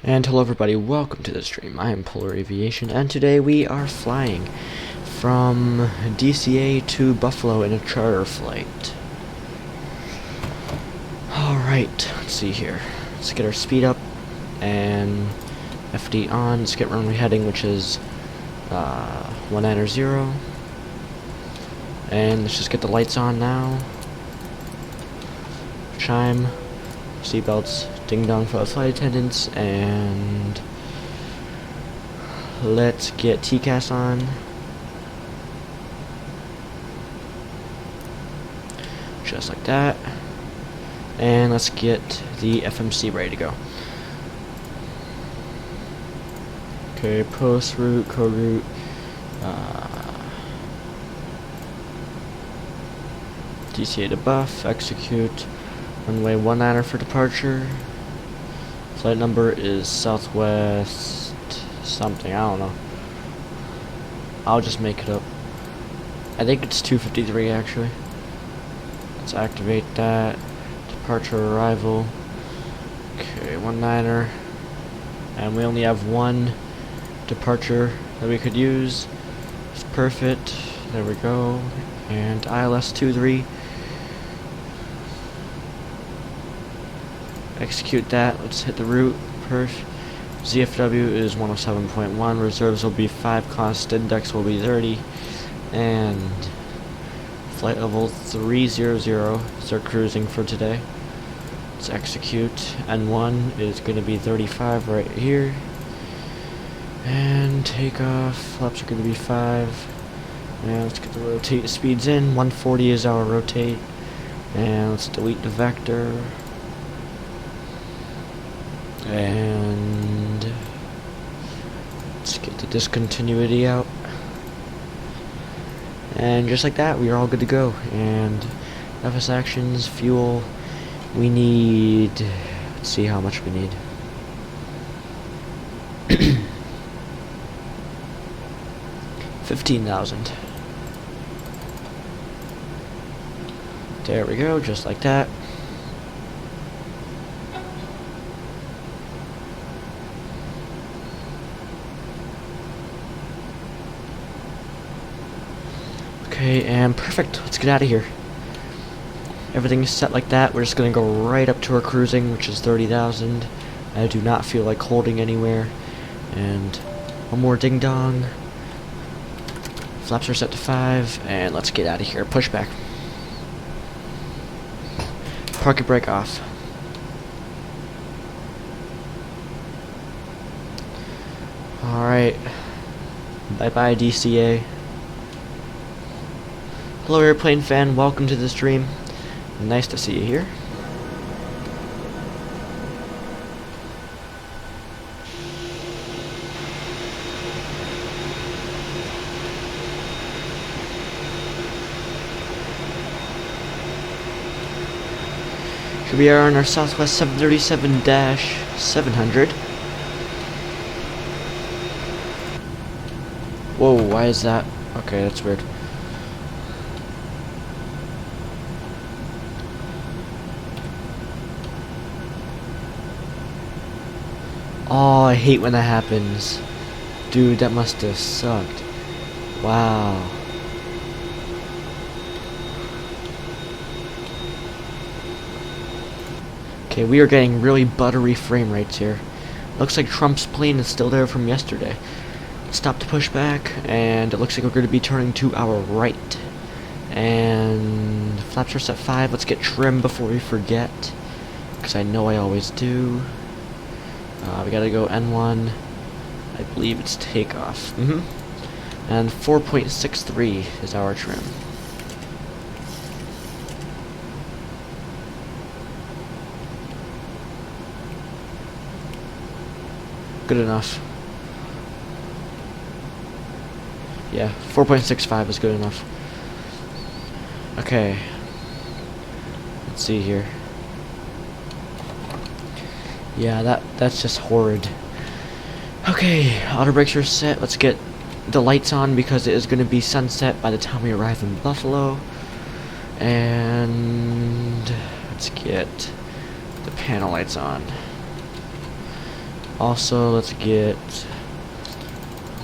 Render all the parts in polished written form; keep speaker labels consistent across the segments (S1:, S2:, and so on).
S1: And hello everybody, welcome to the stream. I am Polar Aviation, and today we are flying from DCA to Buffalo in a charter flight. Alright, let's see here. Let's get our speed up, and FD on. Let's get runway heading, which is 190. And let's just get the lights on now. Chime, seatbelts, ding dong for the flight attendants, and let's get TCAS on. Just like that. And let's get the FMC ready to go. Okay, post route, code route, DCA to buff, execute, runway 19 for departure. Flight number is Southwest something, I don't know. I'll just make it up. I think it's 253 actually. Let's activate that. Departure, arrival. Okay, 19. And we only have one departure that we could use. It's perfect. There we go. And ILS 23. Execute that. Let's hit the route. Perf. ZFW is 107.1. Reserves will be 5. Cost index will be 30. And flight level 300 is our cruising for today. Let's execute. N1 is going to be 35 right here. And takeoff. Flaps are going to be 5. And let's get the rotate speeds in. 140 is our rotate. And let's delete the vector. And let's get the discontinuity out. And just like that, we are all good to go. And FS actions, fuel, we need, let's see how much we need. $15,000. There we go, just like that. Okay, and perfect. Let's get out of here. Everything's set like that. We're just gonna go right up to our cruising, which is 30,000. I do not feel like holding anywhere. And one more ding dong. Flaps are set to 5, and let's get out of here. Push back. Parking brake off. Alright. Bye bye, DCA. Hello airplane fan, welcome to the stream. Nice to see you here. Here we are on our Southwest 737-700. Whoa, why is that? Okay, that's weird. Oh, I hate when that happens. Dude, that must have sucked. Wow. Okay, we are getting really buttery frame rates here. Looks like Trump's plane is still there from yesterday. Stop to push back, and it looks like we're going to be turning to our right. And flaps are set 5. Let's get trim before we forget, because I know I always do. We gotta go N1. I believe it's takeoff. And 4.63 is our trim. Good enough. Yeah, 4.65 is good enough. Okay. Let's see here. Yeah, that's just horrid. Okay, auto brakes are set. Let's get the lights on because it is going to be sunset by the time we arrive in Buffalo. And let's get the panel lights on. Also, let's get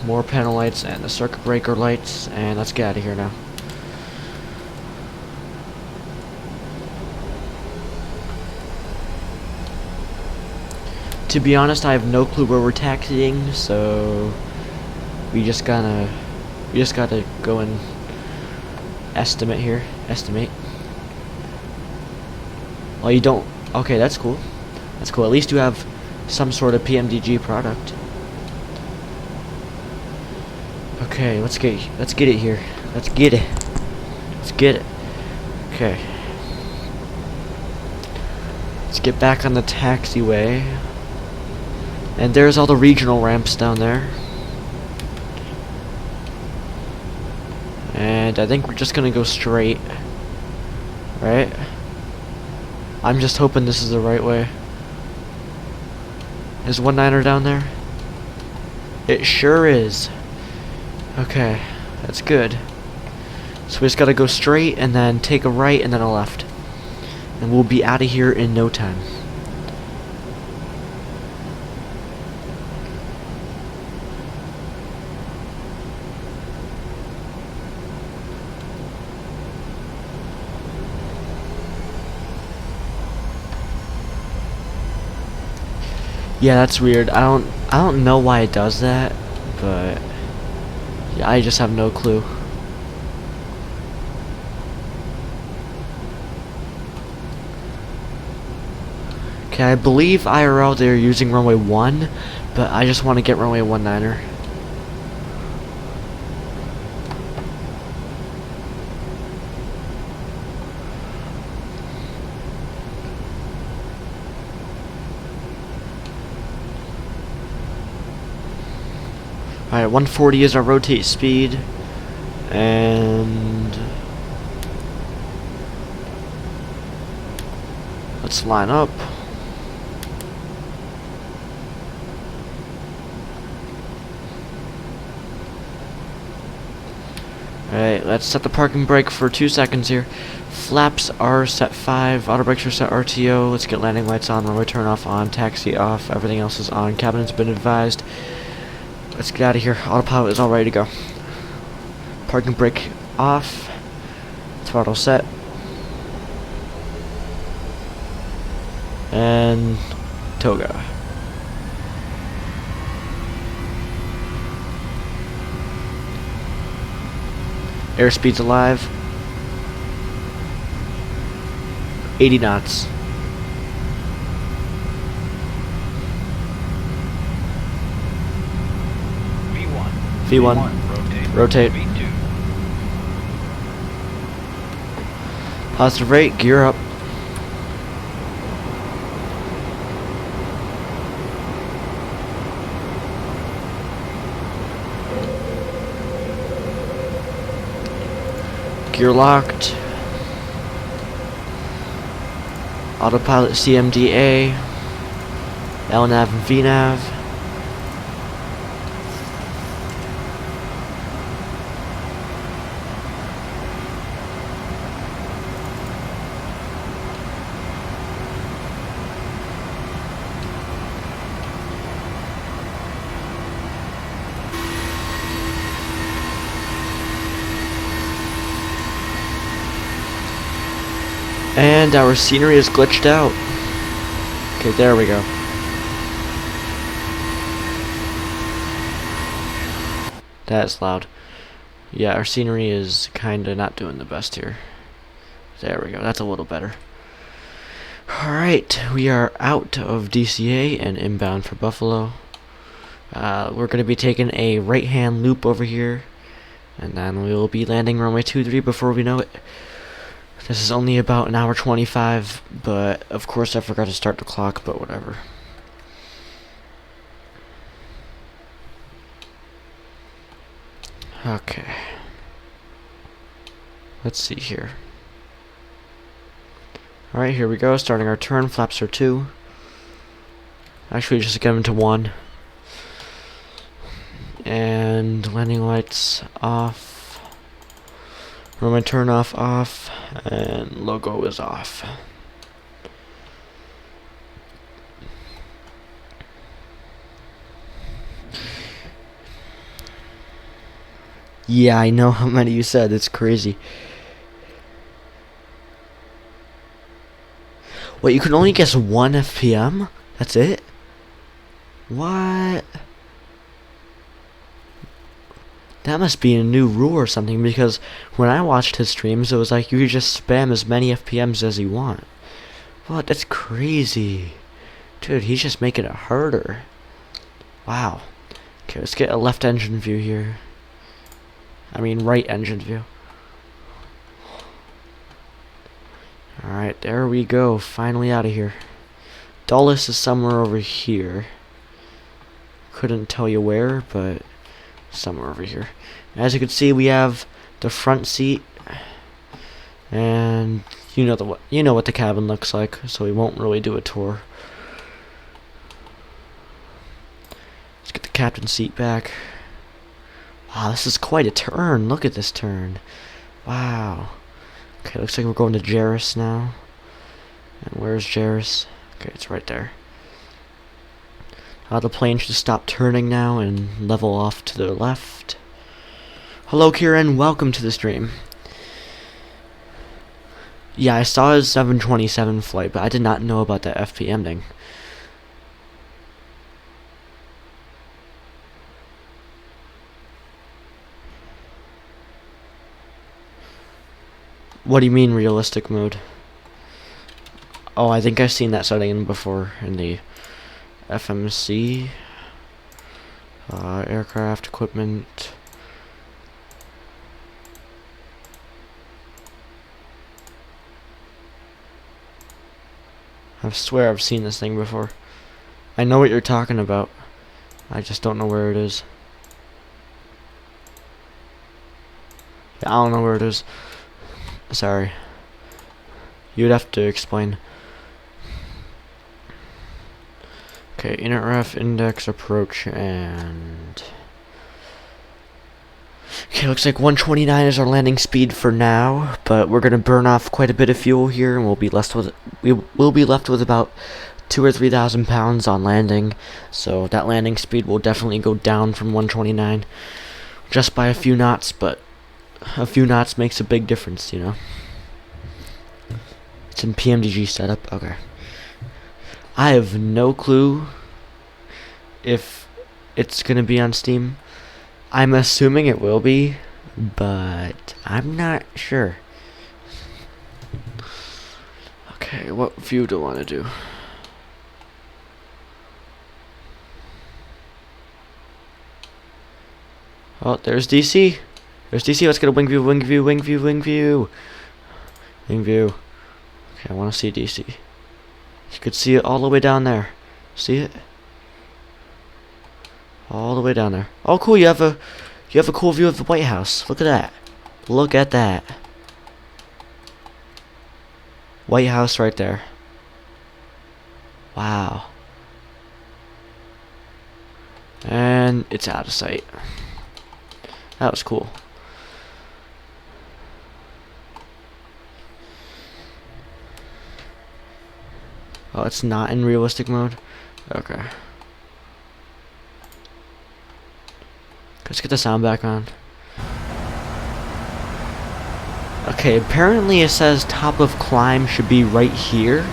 S1: more panel lights and the circuit breaker lights, and let's get out of here now. To be honest, I have no clue where we're taxiing, so we just gotta go and estimate here. Estimate. Well, you don't. Okay, that's cool. That's cool. At least you have some sort of PMDG product. Okay, let's get it here. Let's get it. Let's get it. Okay. Let's get back on the taxiway. And there's all the regional ramps down there. And I think we're just gonna go straight. Right? I'm just hoping this is the right way. Is 19er down there? It sure is. Okay, that's good. So we just gotta go straight and then take a right and then a left. And we'll be out of here in no time. Yeah, that's weird. I don't know why it does that, but yeah, I just have no clue. Okay, I believe IRL they're using runway 1, but I just want to get runway 19er. Alright, 140 is our rotate speed, and let's line up. Alright, let's set the parking brake for 2 seconds here. Flaps are set 5, auto brakes are set RTO. Let's get landing lights on, runway turn off on, taxi off, everything else is on, cabinet's been advised. Let's get out of here. Autopilot is all ready to go. Parking brake off. Throttle set. And toga. Airspeed's alive. 80 knots. V1. Rotate. V2. Positive rate. Gear up. Gear locked. Autopilot CMDA. LNAV and VNAV. And our scenery is glitched out. Okay, there we go. That's loud. Yeah, our scenery is kinda not doing the best here. There we go, that's a little better. Alright, we are out of DCA and inbound for Buffalo. We're gonna be taking a right-hand loop over here, and then we will be landing runway 23 before we know it. This is only about an hour 25, but of course I forgot to start the clock, but whatever. Okay. Let's see here. Alright, here we go. Starting our turn. Flaps are 2. Actually, just get them to 1. And landing lights off. Runway turn off, and logo is off. Yeah, I know how many you said. It's crazy. Wait, you can only guess 1 FPM? That's it? What? That must be a new rule or something, because when I watched his streams, it was like you could just spam as many FPMs as you want. What? That's crazy. Dude, he's just making it harder. Wow. Okay, let's get a left engine view here. I mean, right engine view. Alright, there we go. Finally out of here. Dulles is somewhere over here. Couldn't tell you where, but somewhere over here. As you can see, we have the front seat, and you know what the cabin looks like, so we won't really do a tour. Let's get the captain's seat back. Wow, this is quite a turn. Look at this turn. Wow. Okay, looks like we're going to JERES now. And where's JERES? Okay, it's right there. The plane should stop turning now and level off to the left. Hello, Kieran. Welcome to the stream. Yeah, I saw his 727 flight, but I did not know about that FPM thing. What do you mean realistic mode? Oh, I think I've seen that setting before in the FMC. Aircraft equipment. I swear I've seen this thing before. I know what you're talking about. I just don't know where it is. Yeah, I don't know where it is. Sorry. You'd have to explain. Okay, inner ref, index, approach, and... Okay, looks like 129 is our landing speed for now, but we're gonna burn off quite a bit of fuel here, and we'll be left with about 2,000 or 3,000 pounds on landing. So that landing speed will definitely go down from 129, just by a few knots. But a few knots makes a big difference, you know. It's in PMDG setup. Okay. I have no clue if it's gonna be on Steam. I'm assuming it will be, but I'm not sure. Okay, what view do I want to do? Oh, there's DC. There's DC. Let's get a wing view, wing view, wing view, wing view. Wing view. Okay, I want to see DC. You could see it all the way down there. See it? All the way down there. Oh, cool! You have a cool view of the White House. Look at that. Look at that. White House right there. Wow. And it's out of sight. That was cool. Oh, it's not in realistic mode? Okay. Let's get the sound back on. Okay, apparently it says top of climb should be right here,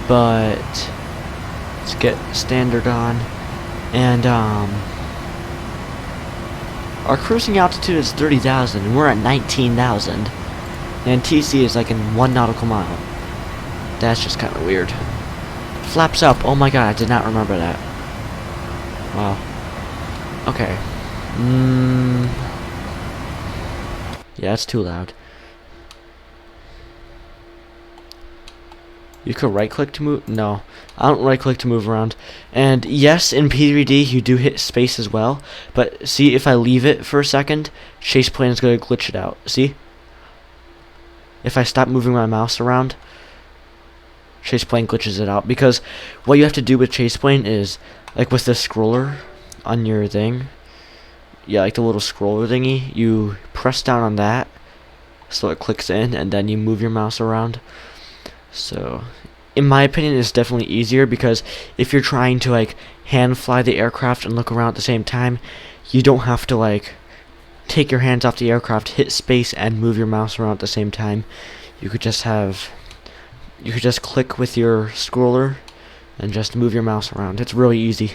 S1: but let's get standard on. And our cruising altitude is 30,000 and we're at 19,000, and TC is like in 1 nautical mile. That's just kind of weird. Flaps up. Oh my god, I did not remember that. Wow. Okay. Yeah, it's too loud. You could right click to move. No, I don't right click to move around. And yes, in P3D you do hit space as well. But see, if I leave it for a second, chase plane is going to glitch it out. See? If I stop moving my mouse around, chase plane glitches it out. Because what you have to do with chase plane is, like with the scroller on your thing, yeah, like the little scroller thingy, you press down on that so it clicks in, and then you move your mouse around. So, in my opinion, it's definitely easier, because if you're trying to like hand fly the aircraft and look around at the same time, you don't have to like take your hands off the aircraft, hit space, and move your mouse around at the same time. You could just click with your scroller and just move your mouse around. It's really easy.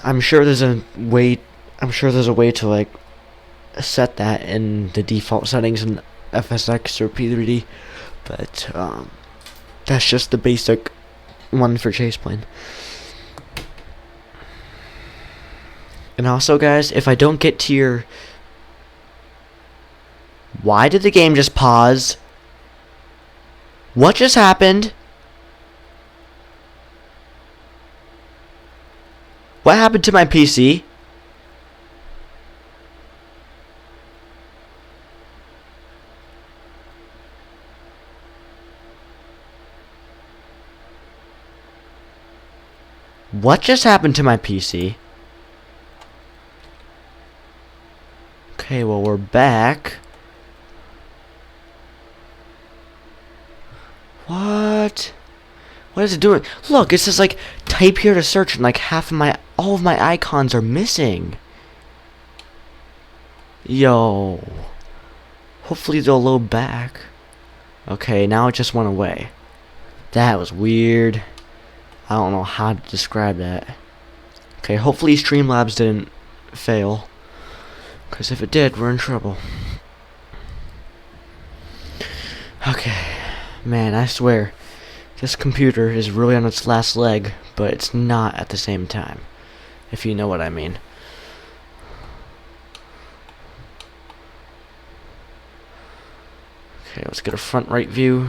S1: I'm sure there's a way to like set that in the default settings in FSX or P3D, but that's just the basic one for chase plane. And also, guys, if I don't get to your... Why did the game just pause? What just happened? What happened to my PC? What just happened to my PC? Okay, well, we're back. What? What is it doing? Look, it says like type here to search, and like all of my icons are missing. Yo. Hopefully they'll load back. Okay, now it just went away. That was weird. I don't know how to describe that. Okay, hopefully Streamlabs didn't fail, because if it did, we're in trouble. Okay, man, I swear, this computer is really on its last leg, but it's not at the same time, if you know what I mean. Okay, let's get a front right view.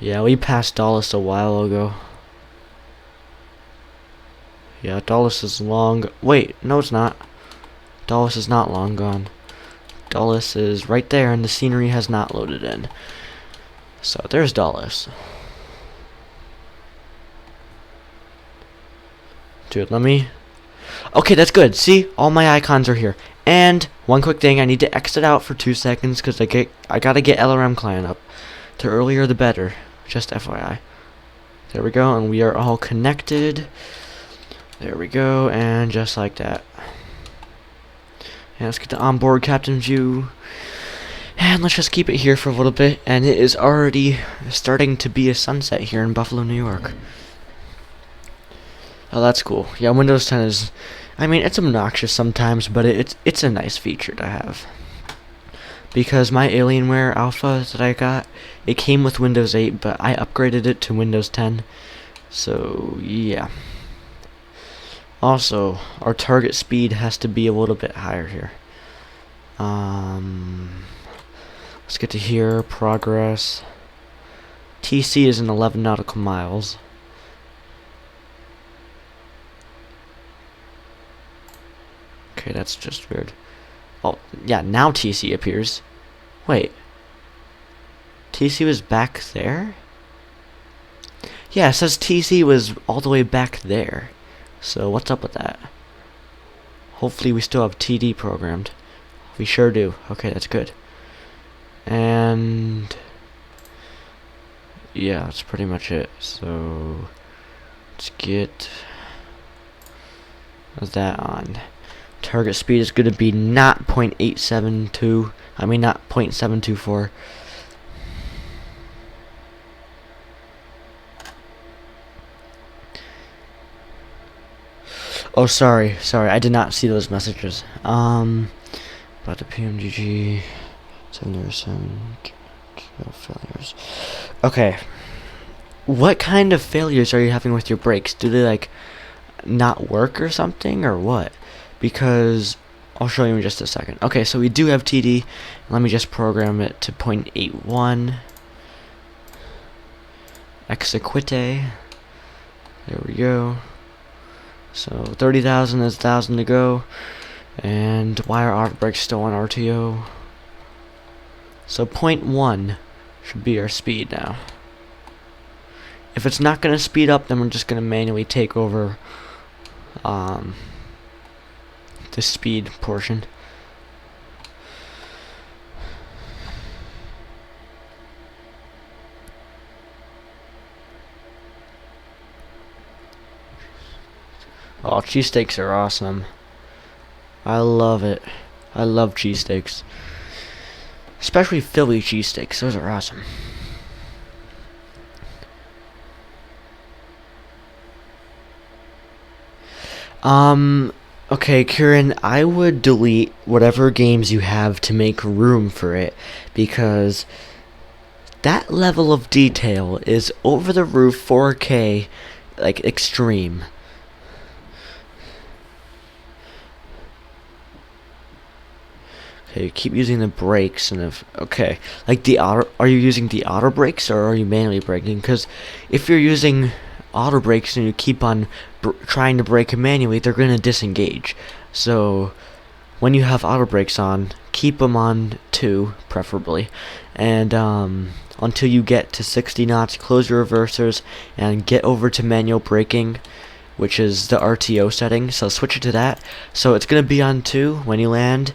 S1: Yeah, we passed Dallas a while ago. Yeah, Dallas is long... Wait, no it's not. Dallas is not long gone. Dallas is right there, and the scenery has not loaded in. So, there's Dallas. Dude, let me... Okay, that's good. See? All my icons are here. And, one quick thing, I need to exit out for 2 seconds, because I gotta get LRM client up. The earlier the better. Just FYI. There we go, and we are all connected. There we go, and just like that. And let's get the onboard captain view. And let's just keep it here for a little bit. And it is already starting to be a sunset here in Buffalo, New York. Oh, that's cool. Yeah, Windows 10 is... I mean, it's obnoxious sometimes, but it's a nice feature to have. Because my Alienware Alpha that I got, it came with Windows 8, but I upgraded it to Windows 10. So, yeah. Also, our target speed has to be a little bit higher here. Let's get to here, progress. TC is in 11 nautical miles. Okay, that's just weird. Oh, yeah, now TC appears. Wait. TC was back there? Yeah, it says TC was all the way back there. So, what's up with that? Hopefully we still have TD programmed. We sure do. Okay, that's good. And... yeah, that's pretty much it. So, let's get that on. Target speed is going to be not 0.872. I mean, not 0.724. Oh, sorry, I did not see those messages. About the PMGG 707 failures. Okay. What kind of failures are you having with your brakes? Do they like not work or something, or what? Because I'll show you in just a second. Okay, so we do have TD. Let me just program it to 0.81. Execute. There we go. So 30,000 is 1,000 to go. And why are auto brakes still on RTO? So 0.1 should be our speed now. If it's not going to speed up, then we're just going to manually take over the speed portion. Oh, cheesesteaks are awesome. I love it. I love cheesesteaks. Especially Philly cheesesteaks. Those are awesome. Okay, Kieran, I would delete whatever games you have to make room for it, because that level of detail is over the roof 4K, like extreme. Okay, keep using the brakes and okay, like the auto. Are you using the auto brakes or are you manually braking? Because if you're using auto brakes and you keep on trying to brake manually, they're gonna disengage. So when you have auto brakes on, keep them on 2 preferably, and until you get to 60 knots, close your reversers and get over to manual braking, which is the RTO setting. So switch it to that. So it's gonna be on 2 when you land,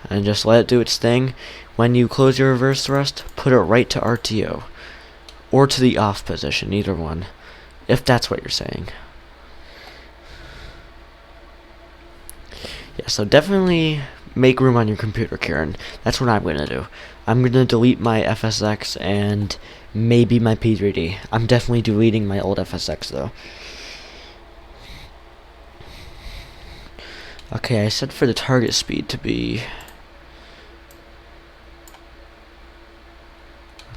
S1: and just let it do its thing. When you close your reverse thrust, put it right to RTO, or to the off position, either one, if that's what you're saying. Yeah, so definitely make room on your computer, Kieran. That's what I'm gonna do. I'm gonna delete my FSX and maybe my P3D. I'm definitely deleting my old FSX though. Okay, I set for the target speed to be...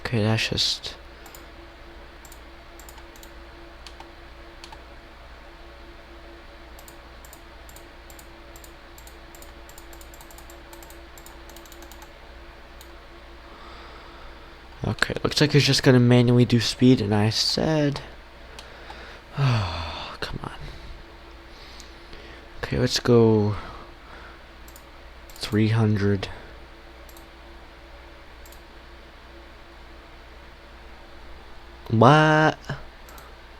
S1: Okay, that's just... Okay, looks like it's just gonna manually do speed, and I said... Oh, come on. Okay, let's go... 300... What?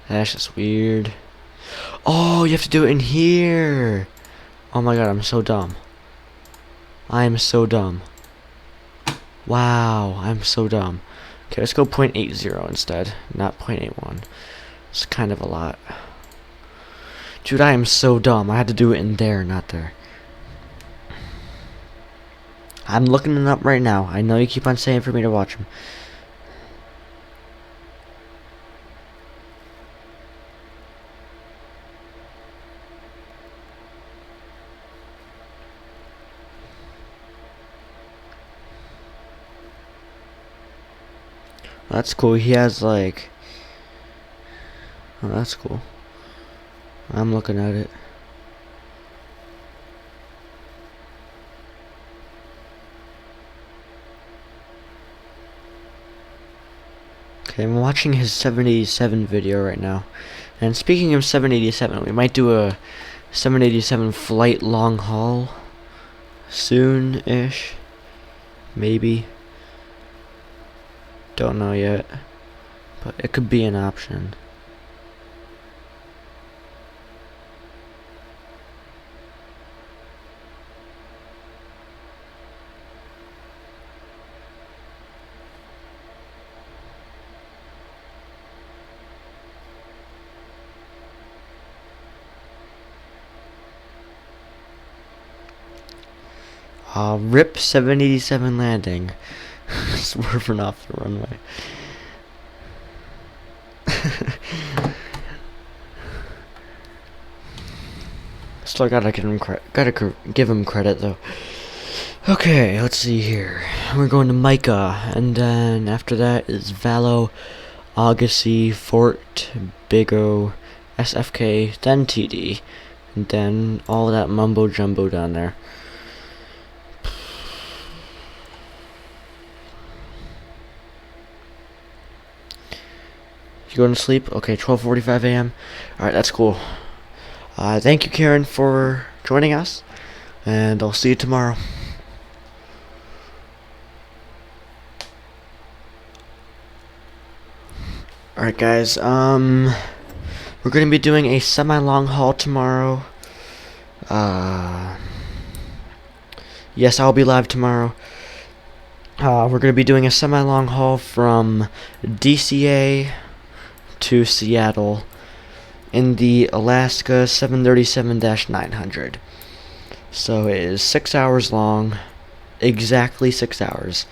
S1: That's just weird. Oh, you have to do it in here. Oh my god, I'm so dumb. I am so dumb. Wow, I'm so dumb. Okay, let's go 0.80 instead, not 0.81. It's kind of a lot. Dude, I am so dumb. I had to do it in there, not there. I'm looking it up right now. I know you keep on saying for me to watch them. That's cool. He has like... Oh, that's cool. I'm looking at it. Okay, I'm watching his 787 video right now. And speaking of 787, we might do a 787 flight long haul soon-ish. Maybe. Don't know yet, but it could be an option. RIP 787 landing. Swerving off the runway. Still gotta give him credit though. Okay, let's see here. We're going to Micah, and then after that is Valo, Agassi, Fort, Big O, SFK, then TD, and then all that mumbo jumbo down there. You going to sleep? Okay, 12:45 a.m. Alright, that's cool. Thank you, Karen, for joining us, and I'll see you tomorrow. Alright, guys, we're going to be doing a semi-long haul tomorrow. Yes, I'll be live tomorrow. We're going to be doing a semi-long haul from DCA to Seattle in the Alaska 737-900. So it is 6 hours long, exactly 6 hours.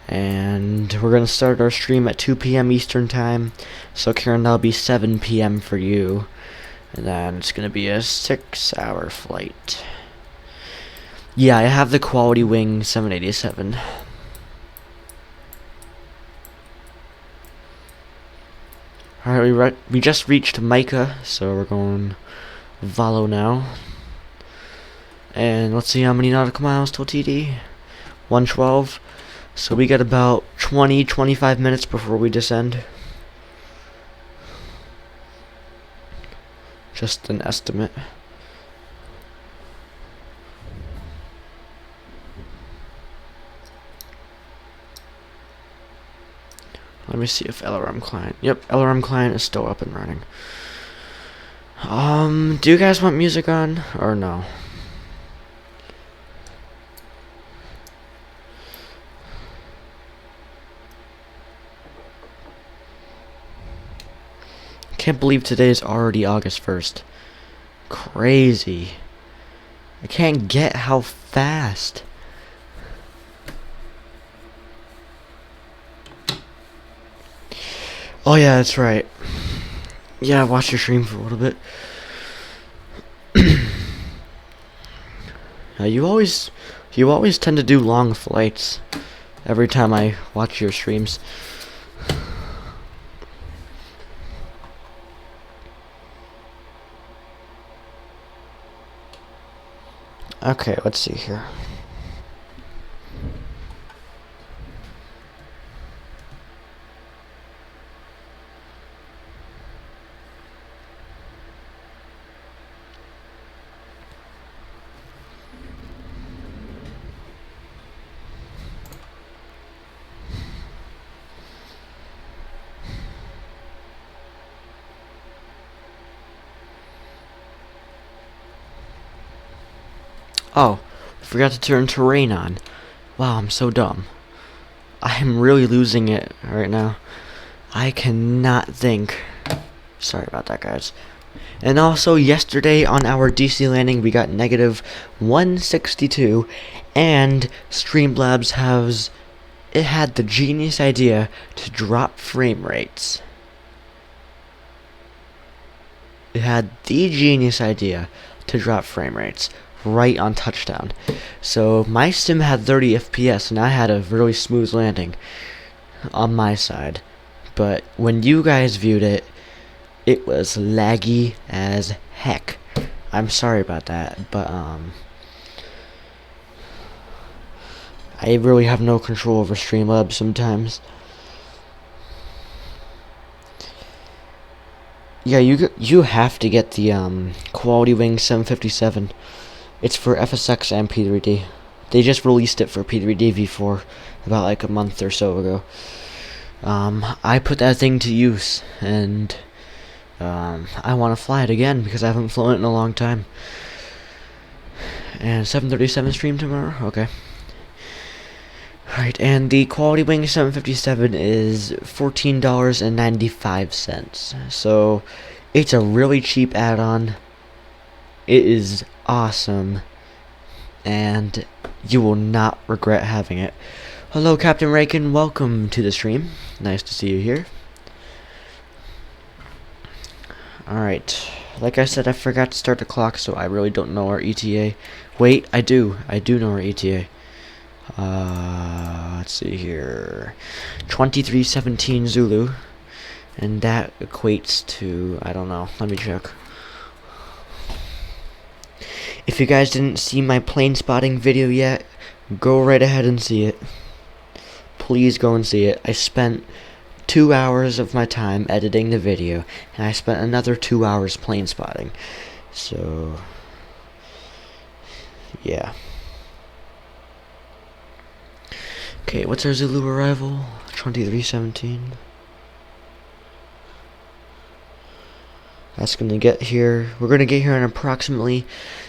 S1: And we're going to start our stream at 2 p.m. Eastern Time. So Karen, that'll be 7 p.m. for you. And then it's going to be a 6-hour flight. Yeah, I have the Quality Wing 787. Alright, we just reached Micah, so we're going Valo now. And let's see how many nautical miles till TD. 112. So we got about 20-25 minutes before we descend. Just an estimate. Let me see if LRM client. Yep, LRM client is still up and running. Do you guys want music on or no? Can't believe today is already August 1st. Crazy. I can't get how fast. Oh yeah, that's right. Yeah, I watched your stream for a little bit. You always tend to do long flights every time I watch your streams. Okay, let's see here. Oh, I forgot to turn terrain on. Wow, I'm so dumb. I'm really losing it right now. I cannot think. Sorry about that, guys. And also, yesterday on our DC landing, we got negative 162, and Streamlabs had the genius idea to drop frame rates. It had the genius idea to drop frame rates right on touchdown. So my sim had 30 FPS and I had a really smooth landing on my side. But when you guys viewed it, it was laggy as heck. I'm sorry about that, but I really have no control over Streamlabs sometimes. Yeah, you have to get the Quality Wing 757. It's for FSX and P3D. They just released it for P3D V4 about like a month or so ago. I put that thing to use, and I want to fly it again because I haven't flown it in a long time. And 737 stream tomorrow? Okay. Alright, and the Quality Wing 757 is $14.95. So, it's a really cheap add-on. It is awesome, and you will not regret having it. Hello, Captain Rakin, welcome to the stream. Nice to see you here. Alright, like I said, I forgot to start the clock, so I really don't know our ETA. Wait, I do know our ETA. Let's see here. 2317 Zulu, and that equates to, I don't know, let me check. If you guys didn't see my plane spotting video yet, go right ahead and see it. Please go and see it. I spent 2 hours of my time editing the video, and I spent another 2 hours plane spotting. So, yeah. Okay, what's our Zulu arrival? 2317. That's gonna get here. We're gonna get here in approximately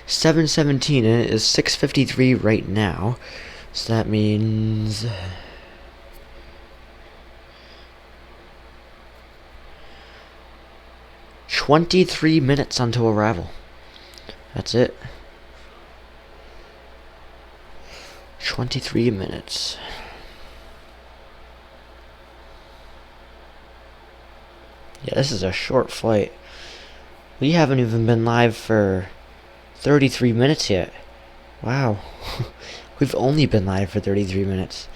S1: 7:17, and it is 6:53 right now. So that means 23 minutes until arrival. That's it. 23 minutes. Yeah, this is a short flight. We haven't even been live for 33 minutes yet. Wow. We've only been live for 33 minutes.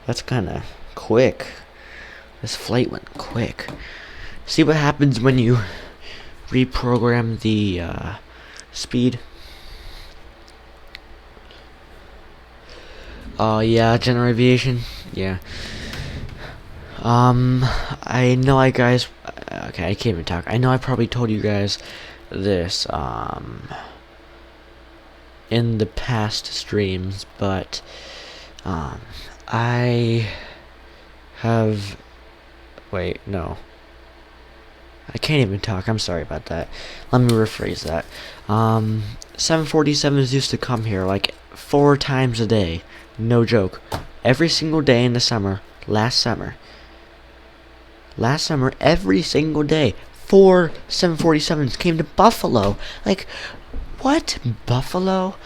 S1: That's kind of quick. This flight went quick. See what happens when you reprogram the speed? Oh yeah, general aviation. Yeah. I know okay, I can't even talk. I know I probably told you guys this, in the past streams, but, I have, wait, no. I can't even talk, I'm sorry about that. Let me rephrase that. 747s used to come here like 4 times a day. No joke. Every single day in the summer, last summer, every single day, 4 747s came to Buffalo. Like, what? Buffalo?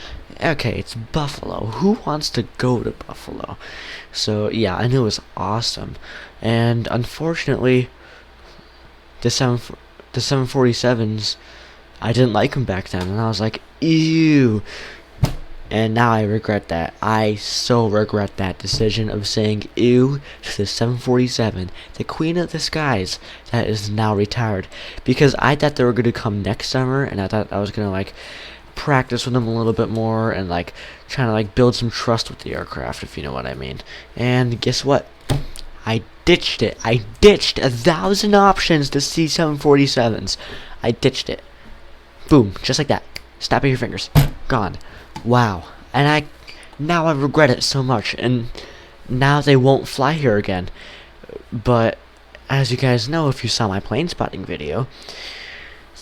S1: Okay, it's Buffalo. Who wants to go to Buffalo? So, yeah, I knew it was awesome. And unfortunately, the 747s, I didn't like them back then. And I was like, ew. And now I regret that. I so regret that decision of saying ew to the 747, the queen of the skies, that is now retired. Because I thought they were going to come next summer, and I thought I was going to, like, practice with them a little bit more, and, like, trying to, like, build some trust with the aircraft, if you know what I mean. And guess what? I ditched it. I ditched 1,000 options to see 747s. I ditched it. Boom. Just like that. Snap of your fingers. Gone. Wow. And now I regret it so much, and now they won't fly here again. But as you guys know, if you saw my plane spotting video,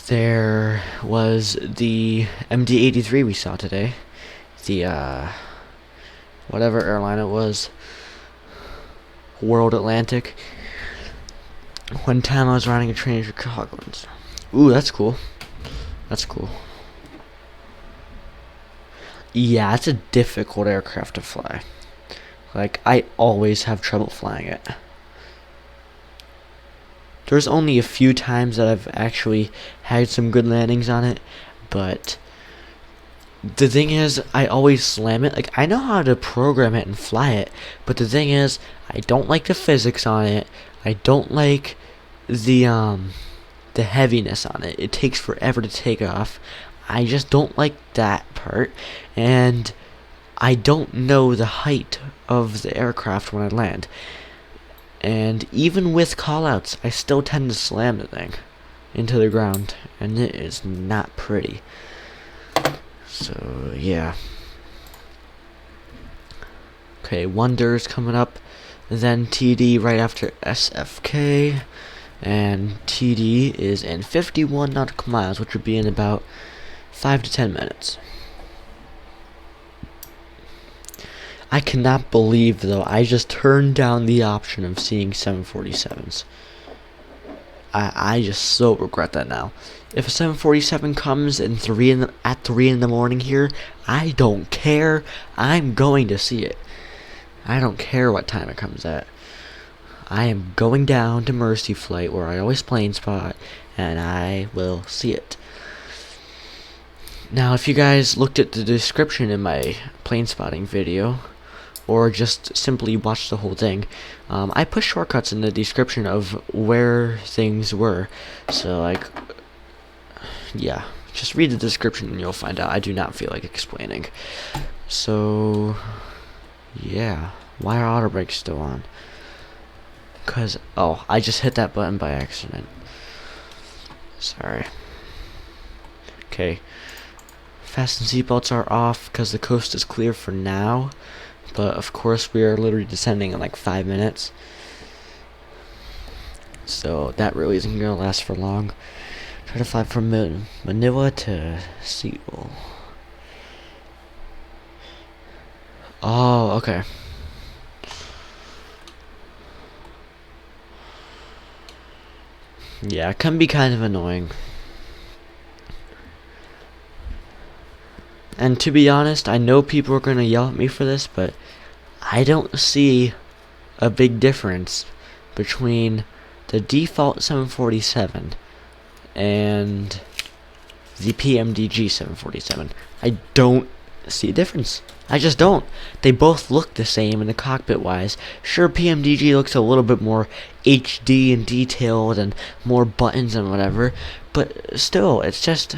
S1: there was the MD-83 we saw today, the whatever airline it was, World Atlantic. One time I was riding a train in Chicago. Ooh, that's cool. That's cool. Yeah, it's a difficult aircraft to fly. Like, I always have trouble flying it. There's only a few times that I've actually had some good landings on it, but the thing is, I always slam it. Like, I know how to program it and fly it, but the thing is, I don't like the physics on it. I don't like the heaviness on it. It takes forever to take off. I just don't like that part, and I don't know the height of the aircraft when I land. And even with callouts, I still tend to slam the thing into the ground, and it is not pretty. So, yeah. Okay, Wonder's coming up, then TD right after SFK, and TD is in 51 nautical miles, which would be in about 5 to 10 minutes. I cannot believe, though, I just turned down the option of seeing 747s. I just so regret that now. If a 747 comes at 3 in the morning here, I don't care. I'm going to see it. I don't care what time it comes at. I am going down to Mercy Flight, where I always plane spot, and I will see it. Now, if you guys looked at the description in my plane spotting video, or just simply watched the whole thing, I put shortcuts in the description of where things were. So, like, yeah, just read the description and you'll find out. I do not feel like explaining. So, yeah, why are auto brakes still on? Cause, oh, I just hit that button by accident. Sorry. Okay. Fasten seatbelts are off because the coast is clear for now. But of course we are literally descending in like 5 minutes. So that really isn't gonna last for long. Try to fly from Manila to Seattle. Oh, okay. Yeah, it can be kind of annoying. And to be honest, I know people are gonna yell at me for this, but I don't see a big difference between the default 747 and the PMDG 747. I don't see a difference. I just don't. They both look the same in the cockpit wise. Sure, PMDG looks a little bit more HD and detailed and more buttons and whatever, but still, it's just,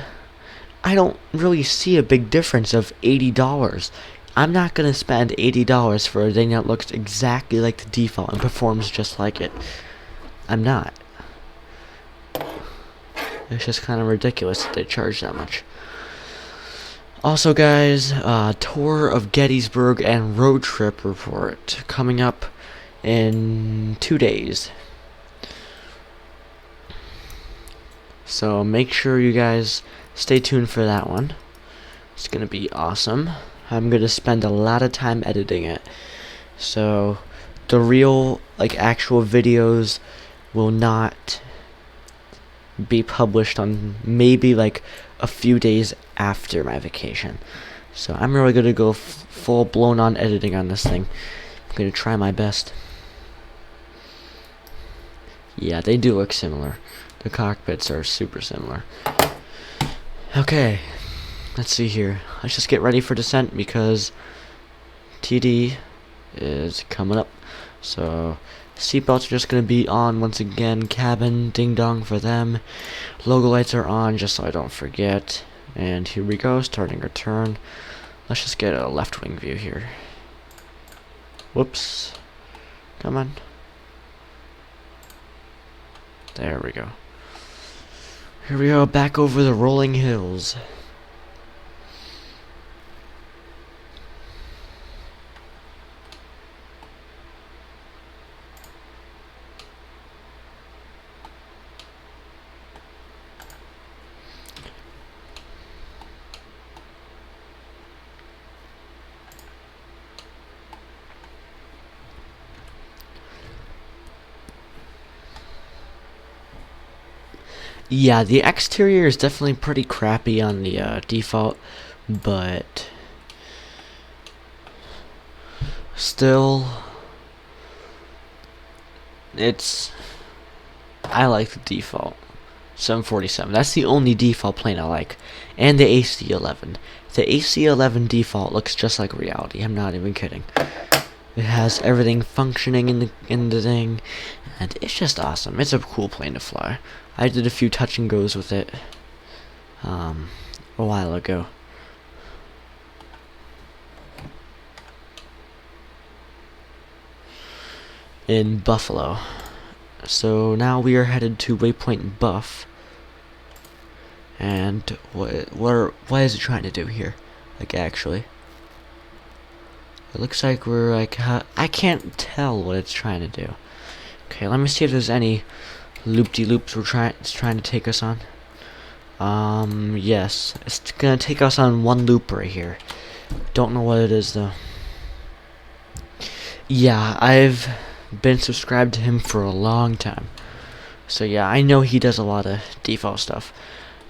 S1: I don't really see a big difference of $80. I'm not gonna spend $80 for a thing that looks exactly like the default and performs just like it. I'm not. It's just kind of ridiculous that they charge that much. Also, guys, tour of Gettysburg and road trip report coming up in 2 days. So make sure you guys stay tuned for that one. It's gonna be awesome. I'm gonna spend a lot of time editing it. So the real, like, actual videos will not be published on maybe like a few days after my vacation. So I'm really gonna go full blown on editing on this thing. I'm gonna try my best. Yeah, they do look similar. The cockpits are super similar. Okay, let's see here. Let's just get ready for descent because TD is coming up. So seatbelts are just going to be on once again. Cabin ding dong for them. Logo lights are on just so I don't forget. And here we go, starting our turn. Let's just get a left wing view here. Whoops. Come on. There we go. Here we go, back over the rolling hills. Yeah, the exterior is definitely pretty crappy on the default, but still, I like the default 747. That's the only default plane I like, and the AC-11. The AC-11 default looks just like reality. I'm not even kidding. It has everything functioning in the thing, and it's just awesome. It's a cool plane to fly. I did a few touch and goes with it a while ago. In Buffalo. So now we are headed to Waypoint Buff. And what is it trying to do here? Like, actually, it looks like we're like, I can't tell what it's trying to do. Okay, let me see if there's any loop-de-loops it's trying to take us on. Yes, it's gonna take us on one loop right here. Don't know what it is though. Yeah, I've been subscribed to him for a long time. So yeah, I know he does a lot of default stuff.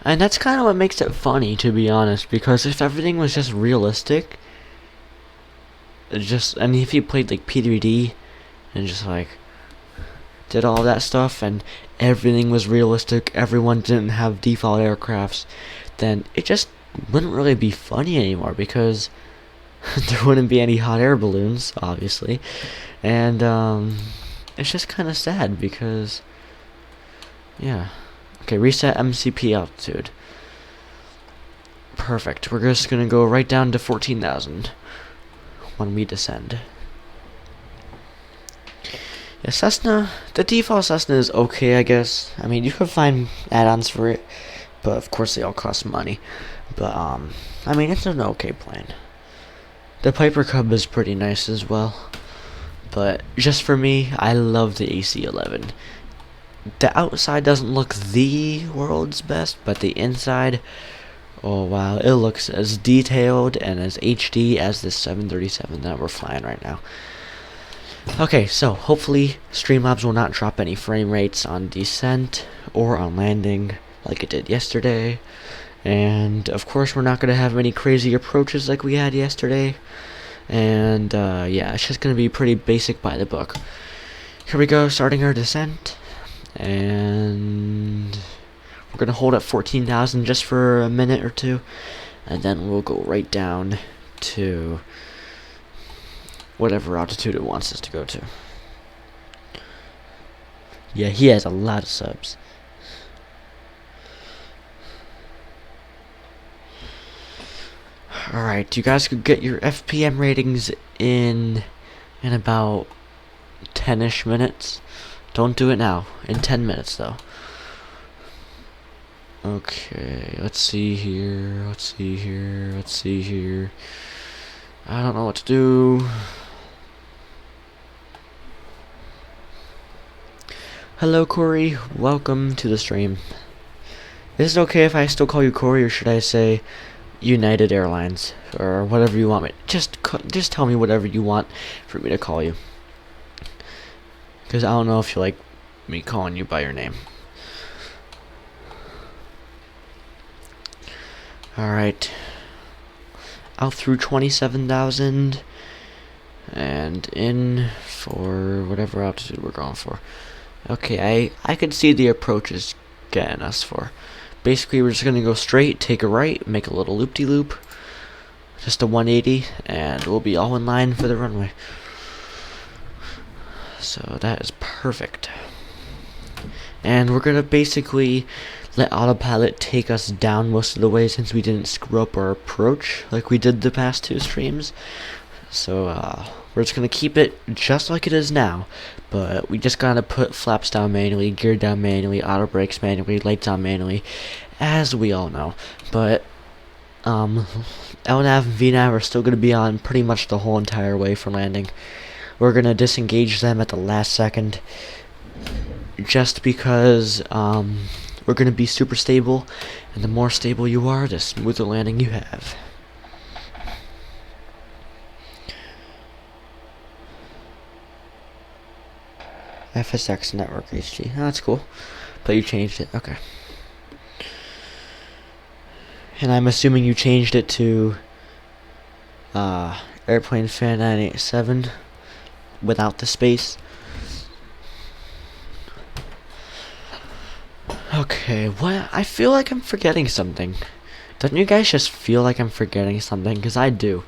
S1: And that's kind of what makes it funny, to be honest, because if everything was just realistic, and if he played like P3D and just like did all that stuff and everything was realistic, everyone didn't have default aircrafts, then it just wouldn't really be funny anymore because there wouldn't be any hot air balloons, obviously. And it's just kind of sad because, yeah. Okay, reset MCP altitude. Perfect. We're just gonna go right down to 14,000 when we descend. Yeah, Cessna, the default Cessna is okay, I guess. I mean, you could find add-ons for it, but of course they all cost money. But, I mean, it's an okay plane. The Piper Cub is pretty nice as well. But just for me, I love the AC-11. The outside doesn't look the world's best, but the inside, oh wow, it looks as detailed and as HD as the 737 that we're flying right now. Okay, so hopefully Streamlabs will not drop any frame rates on descent or on landing like it did yesterday. And of course we're not going to have any crazy approaches like we had yesterday. And yeah, it's just going to be pretty basic by the book. Here we go, starting our descent. And we're going to hold at 14,000 just for a minute or two. And then we'll go right down to whatever altitude it wants us to go to. Yeah, he has a lot of subs. Alright, you guys could get your FPM ratings in about 10-ish minutes. Don't do it now. In 10 minutes, though. Okay, let's see here. Let's see here. Let's see here. I don't know what to do. Hello, Corey. Welcome to the stream. Is it okay if I still call you Corey, or should I say United Airlines, or whatever you want me? Just tell me whatever you want for me to call you. Because I don't know if you like me calling you by your name. Alright. Out through 27,000. And in for whatever altitude we're going for. Okay, I could see the approaches getting us for. Basically, we're just going to go straight, take a right, make a little loop-de-loop. Just a 180, and we'll be all in line for the runway. So that is perfect. And we're going to basically let autopilot take us down most of the way since we didn't screw up our approach like we did the past two streams. So we're just going to keep it just like it is now, but we just got to put flaps down manually, gear down manually, auto brakes manually, lights on manually, as we all know. But LNAV and VNAV are still going to be on pretty much the whole entire way for landing. We're going to disengage them at the last second just because we're going to be super stable, and the more stable you are, the smoother landing you have. FSX Network HG. Oh, that's cool. But you changed it. Okay. And I'm assuming you changed it to Airplane Fan 987 without the space. Okay, what? I feel like I'm forgetting something. Don't you guys just feel like I'm forgetting something? Because I do.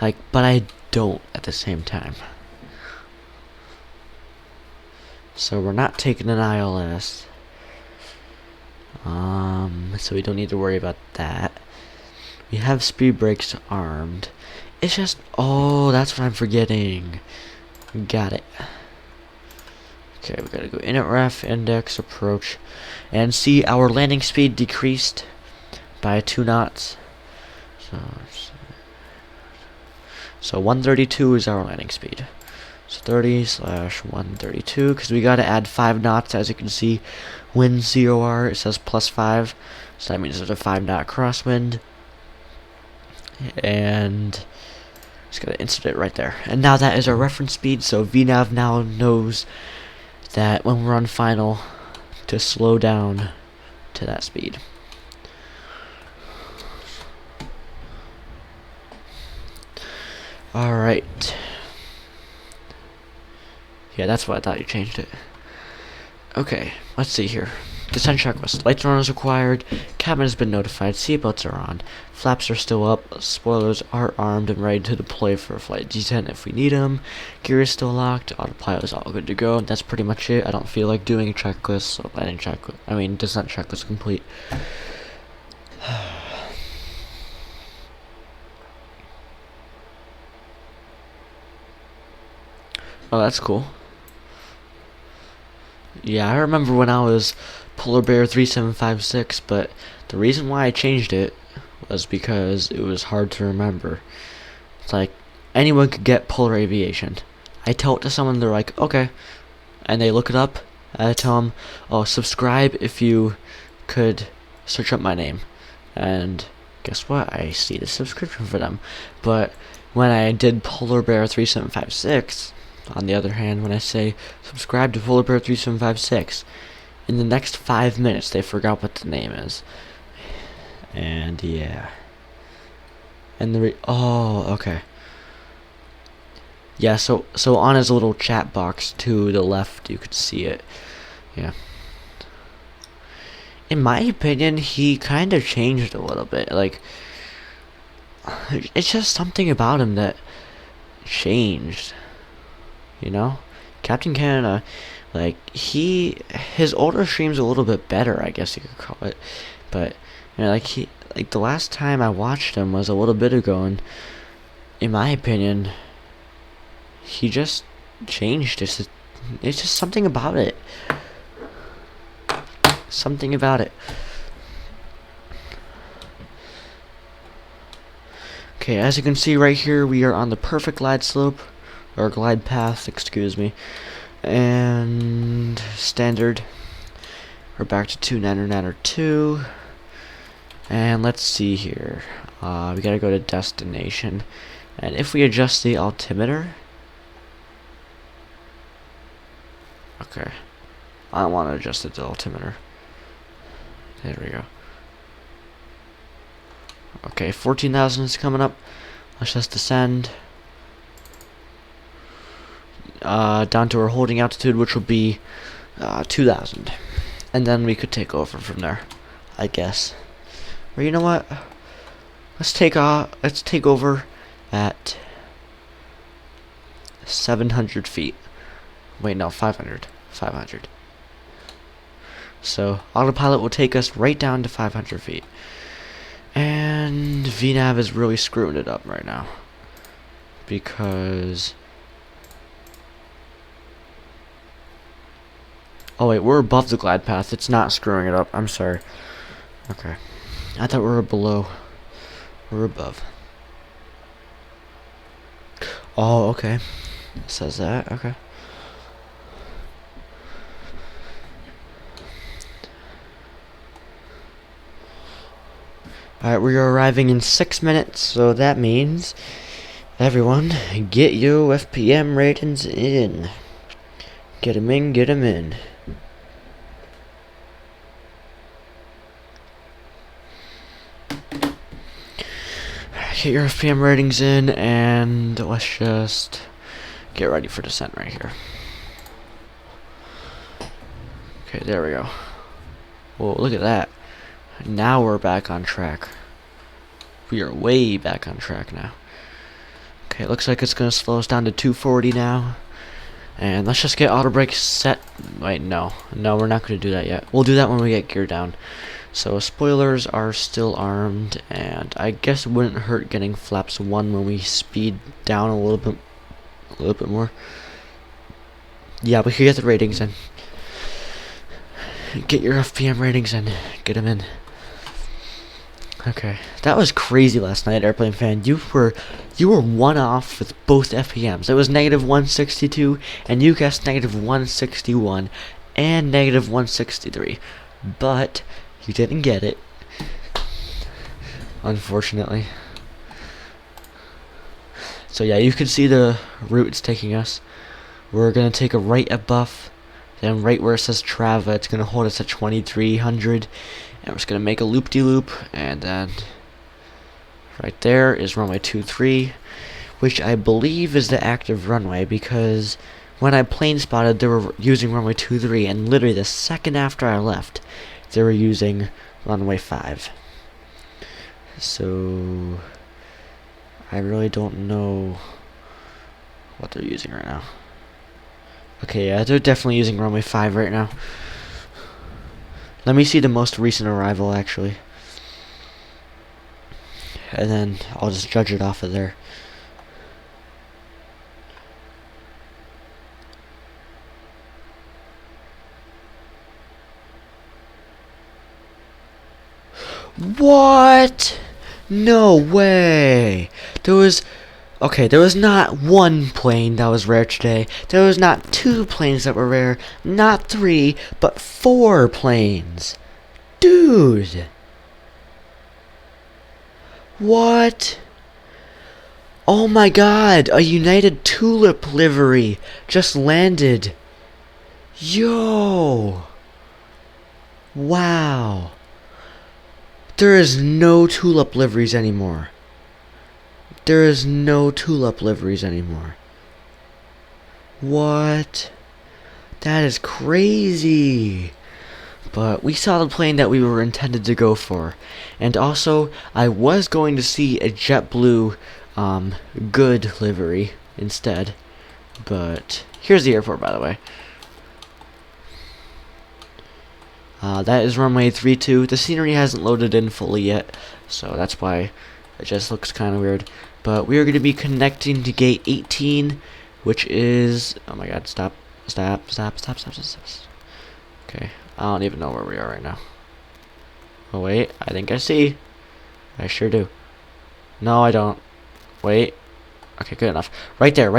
S1: Like, but I don't at the same time. So we're not taking an ILS. So we don't need to worry about that. We have speed brakes armed. It's just, oh, that's what I'm forgetting. Got it. Okay, we gotta go init ref, index, approach, and see our landing speed decreased by 2 knots. So 132 is our landing speed. So 30/132, because we gotta add 5 knots. As you can see, wind COR, it says +5, so that means there's a 5-knot crosswind. And just gotta insert it right there. And now that is our reference speed, so VNAV now knows that when we're on final to slow down to that speed. Alright. Yeah, that's why I thought you changed it. Okay, let's see here. Descent checklist. Lights are on as required. Cabin has been notified. Seatbelts are on. Flaps are still up. Spoilers are armed and ready to deploy for a flight descent if we need them. Gear is still locked. Autopilot is all good to go. That's pretty much it. I don't feel like doing a checklist, so landing checklist. I mean, descent checklist complete. Oh, that's cool. Yeah, I remember when I was Polar Bear 3756, but the reason why I changed it was because it was hard to remember. It's like anyone could get Polar Aviation. I tell it to someone, they're like, okay, and they look it up. I tell them, oh, subscribe if you could search up my name, and guess what? I see the subscription for them. But when I did Polar Bear 3756, on the other hand, when I say subscribe to Polar Bear 3756, in the next 5 minutes they forgot what the name is. And yeah. And oh, okay. Yeah, so on his little chat box to the left, you could see it. Yeah. In my opinion, he kind of changed a little bit. Like, it's just something about him that changed. You know? Captain Canada, like, his older stream's a little bit better, I guess you could call it. But, you know, like the last time I watched him was a little bit ago, and in my opinion, he just changed. It's just something about it. Something about it. Okay, as you can see right here, we are on the perfect glide slope, or glide path, excuse me, and standard. We're back to 2 and let's see here. We gotta go to destination, and if we adjust the altimeter, okay, I don't want to adjust the altimeter. There we go. Okay, 14,000 is coming up. Let's just descend down to our holding altitude, which will be 2,000, and then we could take over from there, I guess. Or you know what? Let's take over at 700 feet. Wait, no, 500. 500. So autopilot will take us right down to 500 feet. And VNav is really screwing it up right now, because oh wait, we're above the glide path. It's not screwing it up. I'm sorry. Okay, I thought we were below. We're above. Oh, okay. It says that. Okay. Alright, we are arriving in 6 minutes, so that means, everyone, get your FPM ratings in. Get them in, get them in. Get your FPM ratings in, and let's just get ready for descent right here. Okay, there we go. Whoa, look at that. Now we're back on track. We are way back on track now. Okay, it looks like it's going to slow us down to 240 now. And let's just get auto brake set. Wait, no, we're not going to do that yet. We'll do that when we get gear down. So spoilers are still armed, and I guess it wouldn't hurt getting flaps 1 when we speed down a little bit more. Yeah, we can get the ratings in. Get your FPM ratings in. Get them in. Okay, that was crazy last night, Airplane Fan. You were 1 off with both FPMs. It was -162, and you guessed -161 and -163, but you didn't get it, unfortunately. So yeah, you can see the route it's taking us. We're gonna take a right at Buff, then right where it says Trava, it's gonna hold us at 2300. And we're just going to make a loop-de-loop, and then right there is runway 23, which I believe is the active runway, because when I plane spotted, they were using runway 23, and literally the second after I left, they were using runway 5. So I really don't know what they're using right now. Okay, yeah, they're definitely using runway 5 right now. Let me see the most recent arrival, actually. And then I'll just judge it off of there. What? No way. There was not one plane that was rare today. There was not two planes that were rare. Not three, but 4 planes. Dude. What? Oh my god, a United Tulip livery just landed. Yo. Wow. There is no Tulip liveries anymore. There is no Tulip liveries anymore. What? That is crazy. But we saw the plane that we were intended to go for. And also, I was going to see a JetBlue good livery instead. But here's the airport, by the way. That is runway 32. The scenery hasn't loaded in fully yet, so that's why it just looks kind of weird. But we are going to be connecting to gate 18, which is... Oh my god, stop. Okay, I don't even know where we are right now. Oh wait, I think I see. I sure do. No, I don't. Wait. Okay, good enough. Right there.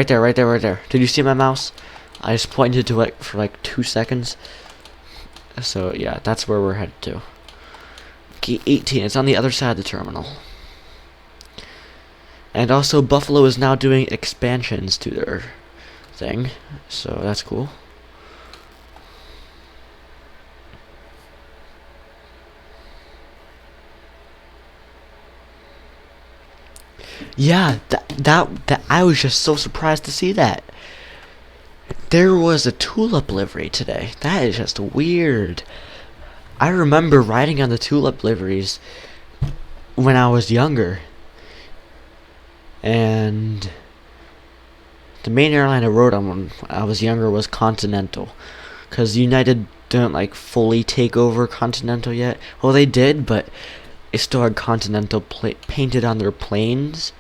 S1: Did you see my mouse? I just pointed to it for like 2 seconds. So yeah, that's where we're headed to. Gate 18, it's on the other side of the terminal. And also, Buffalo is now doing expansions to their thing, so that's cool. Yeah, that I was just so surprised to see that. There was a Tulip livery today. That is just weird. I remember riding on the Tulip liveries when I was younger. And the main airline I rode on when I was younger was Continental. Because United didn't like fully take over Continental yet. Well, they did, but it still had Continental painted on their planes.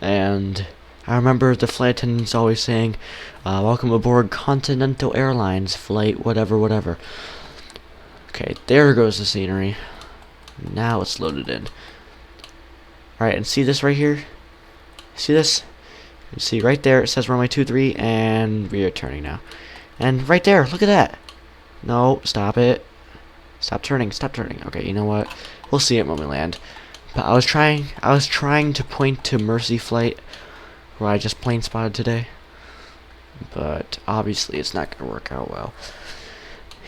S1: And I remember the flight attendants always saying, welcome aboard Continental Airlines flight whatever. Okay, there goes the scenery. Now it's loaded in. Alright, and see this right here? See this? You see right there, it says runway 23, and we are turning now. And right there, look at that! No, stop it. Stop turning. Okay, you know what? We'll see it when we land. But I was trying to point to Mercy Flight, where I just plane spotted today. But obviously it's not gonna work out well.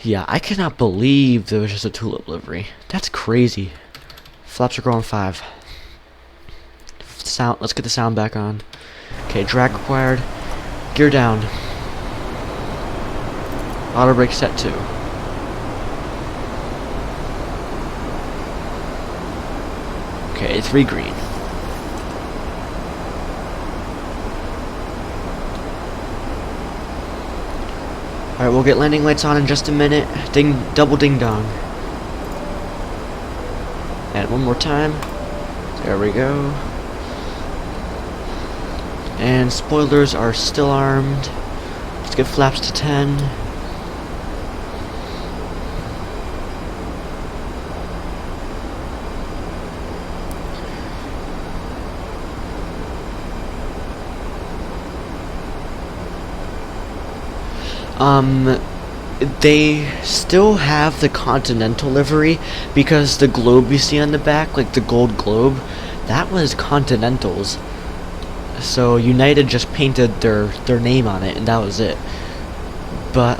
S1: Yeah, I cannot believe there was just a Tulip livery. That's crazy. Flaps are going 5. Sound. Let's get the sound back on. Okay, drag required. Gear down. Auto brake set 2. Okay, 3 green. Alright, we'll get landing lights on in just a minute. Double ding dong. And one more time. There we go. And spoilers are still armed. Let's get flaps to 10. They still have the Continental livery because the globe you see on the back, like the gold globe, that was Continental's. So United just painted their name on it, and that was it. But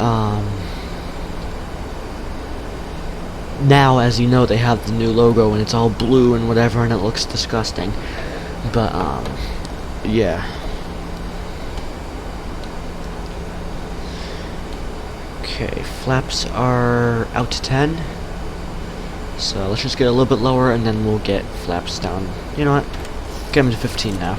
S1: now, as you know, they have the new logo and it's all blue and whatever, and it looks disgusting. But yeah. Okay, flaps are out to 10. So let's just get a little bit lower and then we'll get flaps down. You know what? Get them to 15 now.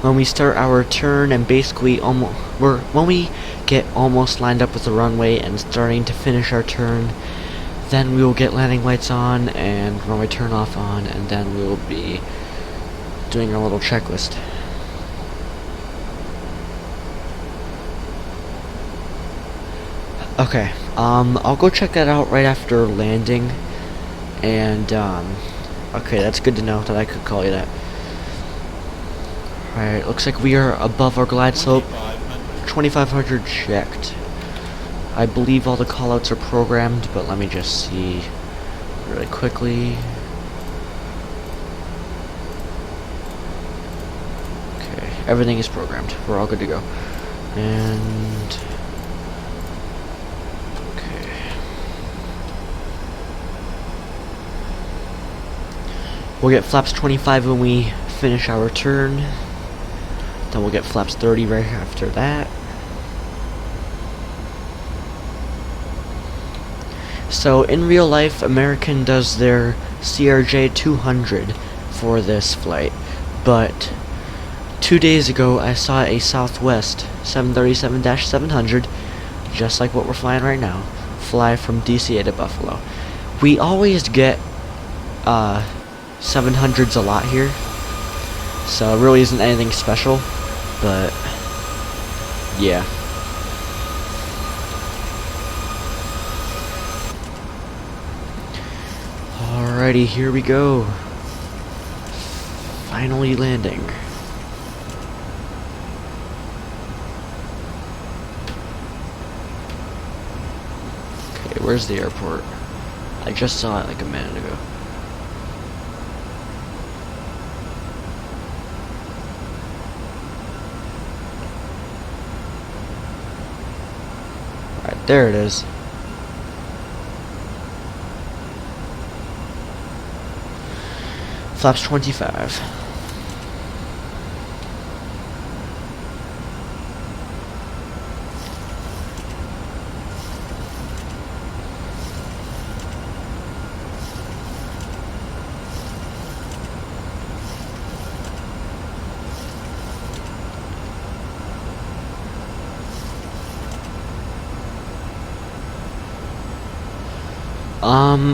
S1: When we start our turn and basically when we get almost lined up with the runway and starting to finish our turn, then we will get landing lights on and runway turn off on, and then we will be doing our little checklist. Okay, I'll go check that out right after landing, and, okay, that's good to know that I could call you that. Alright, looks like we are above our glide slope. 2500 checked. I believe all the callouts are programmed, but let me just see really quickly. Okay, everything is programmed. We're all good to go. And we'll get flaps 25 when we finish our turn. Then we'll get flaps 30 right after that. So in real life, American does their CRJ 200 for this flight, but 2 days ago I saw a Southwest 737-700, just like what we're flying right now, fly from DCA to Buffalo. We always get 700s a lot here, so it really isn't anything special, but yeah. Alrighty, here we go. Finally landing. Okay, where's the airport? I just saw it like a minute ago. Alright, there it is. Flaps 25.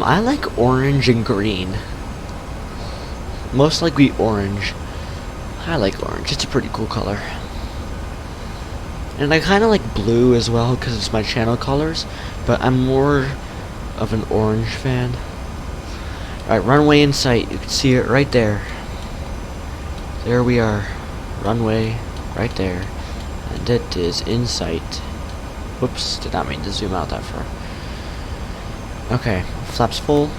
S1: I like orange and green. Most likely orange. I like orange. It's a pretty cool color. And I kind of like blue as well because it's my channel colors, but I'm more of an orange fan. Alright, runway in sight. You can see it right there. There we are. Runway right there. And it is in sight. Whoops, did not mean to zoom out that far. Okay, flaps full.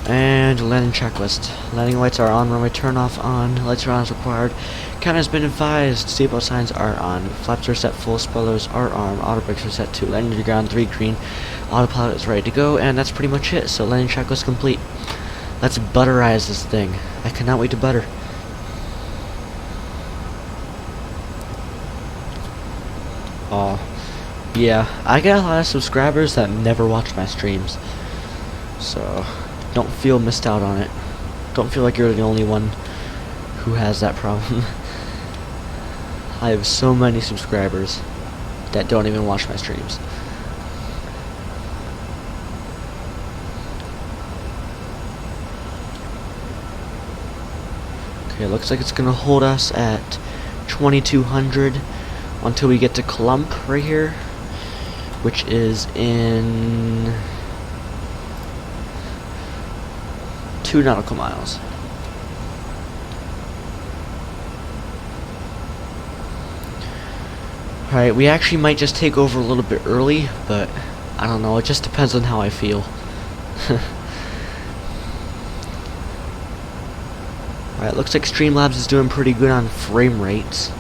S1: And landing checklist. Landing lights are on, runway turnoff on, lights are on as required. Captain has been advised, seatbelt signs are on, flaps are set full, spoilers are on, auto brakes are set to, landing to ground 3 green, autopilot is ready to go, and that's pretty much it. So landing checklist complete. Let's butterize this thing. I cannot wait to butter. Oh, yeah, I get a lot of subscribers that never watch my streams, so don't feel missed out on it. Don't feel like you're the only one who has that problem. I have so many subscribers that don't even watch my streams. Okay, looks like it's gonna hold us at 2200 until we get to Clump right here, which is in 2 nautical miles. Alright, we actually might just take over a little bit early, but I don't know, it just depends on how I feel. Alright, looks like Streamlabs is doing pretty good on frame rates.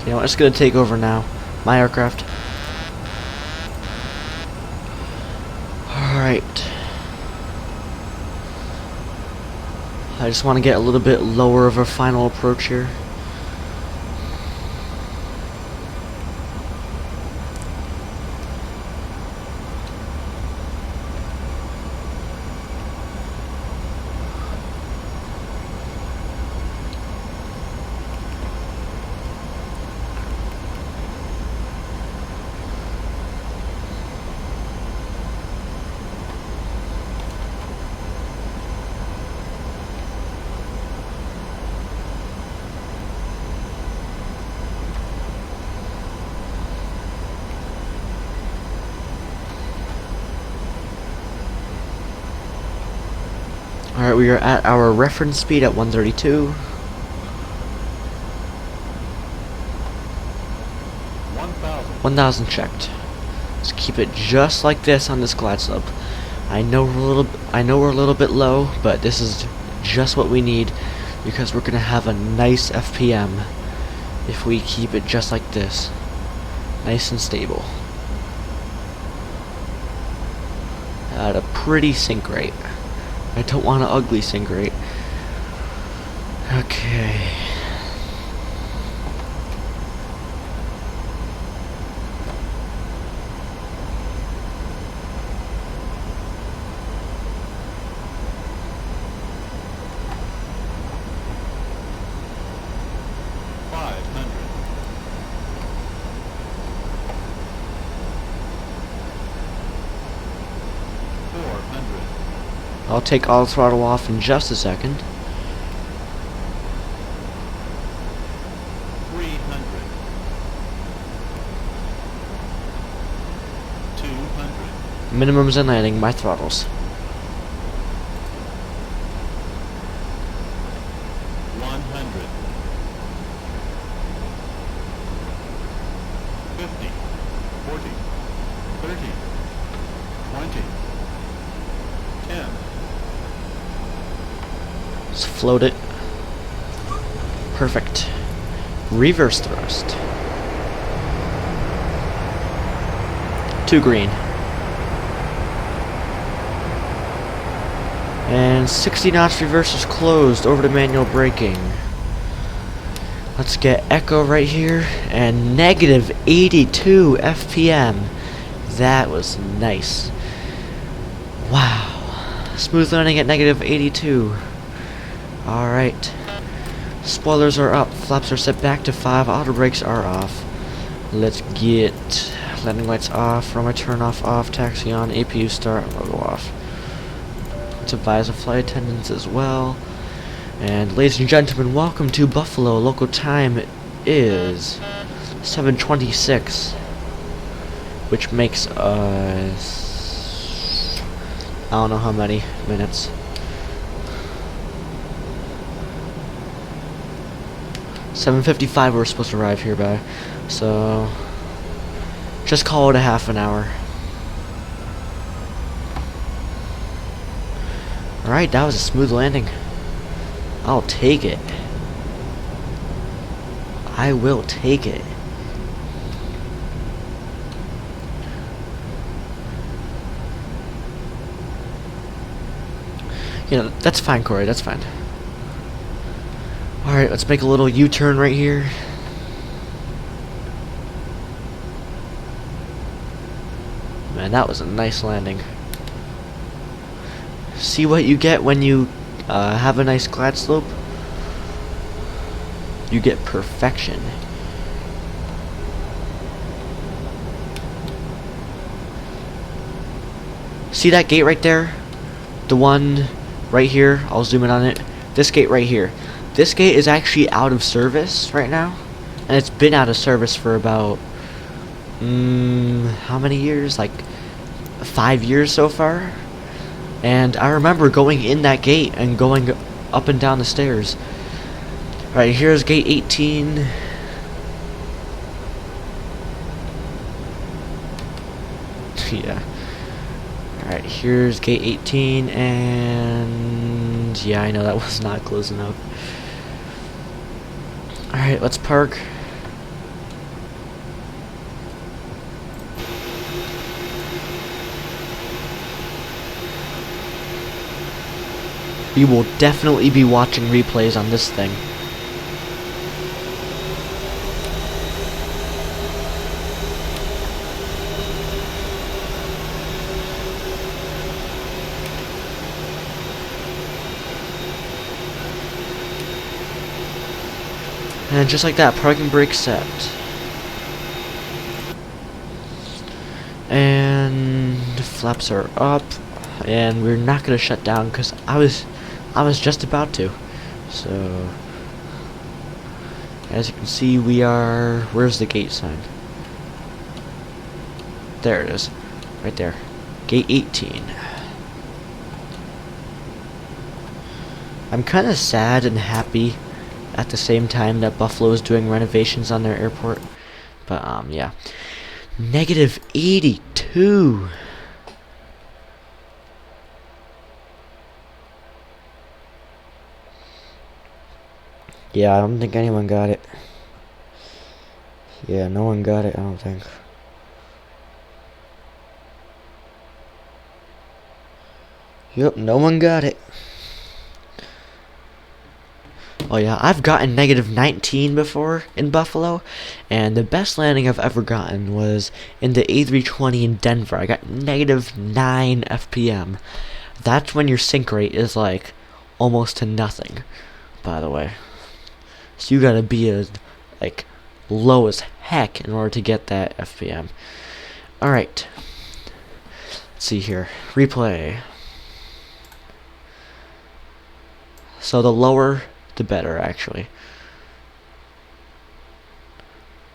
S1: Okay, I'm just gonna take over now. My aircraft. Alright. I just want to get a little bit lower of a final approach here. Alright, we are at our reference speed at 132. 1,000 checked. Let's keep it just like this on this glide slope. I know we're a little bit low, but this is just what we need because we're gonna have a nice FPM if we keep it just like this, nice and stable, at a pretty sink rate. I don't want an ugly sink rate. Okay. I'll take all throttle off in just a second.
S2: 300. 200.
S1: Minimums and landing, my throttles.
S2: 100. 50. 40. 30. 20. 10.
S1: Let's float it. Perfect. Reverse thrust. 2 green. And 60 knots reverse is closed. Over to manual braking. Let's get echo right here. And negative 82 FPM. That was nice. Wow. Smooth landing at negative 82. Alright. Spoilers are up. Flaps are set back to 5. Auto brakes are off. Let's get landing lights off. Runway turn off. Taxi on. APU start. Logo off. Let's advise the flight attendants as well. And ladies and gentlemen, welcome to Buffalo. Local time is 7:26, which makes us I don't know how many minutes. 7:55 we're supposed to arrive here by, so just call it a half an hour. Alright, that was a smooth landing. I'll take it. I will take it. Yeah, that's fine, Corey, that's fine. Alright, let's make a little U-turn right here. Man, that was a nice landing. See what you get when you have a nice glide slope? You get perfection. See that gate right there? The one right here, I'll zoom in on it. This gate right here. This gate is actually out of service right now. And it's been out of service for about, how many years? Like 5 years so far. And I remember going in that gate and going up and down the stairs. Right, here's gate 18. Yeah. Alright, here's gate 18, and yeah, I know that was not close enough. Alright, let's park. We will definitely be watching replays on this thing. And just like that, parking brake set. And flaps are up. And we're not gonna shut down because I was just about to. So as you can see, we are, where's the gate sign? There it is. Right there. Gate 18. I'm kind of sad and happy at the same time that Buffalo is doing renovations on their airport. But yeah. Negative 82. Yeah, I don't think anyone got it. Yeah, no one got it, I don't think. Yep, no one got it. Oh yeah, I've gotten negative 19 before in Buffalo, and the best landing I've ever gotten was in the A320 in Denver. I got negative 9 FPM. That's when your sink rate is like almost to nothing, by the way. So you gotta be like low as heck in order to get that FPM. Alright. Let's see here. Replay. So the lower the better, actually.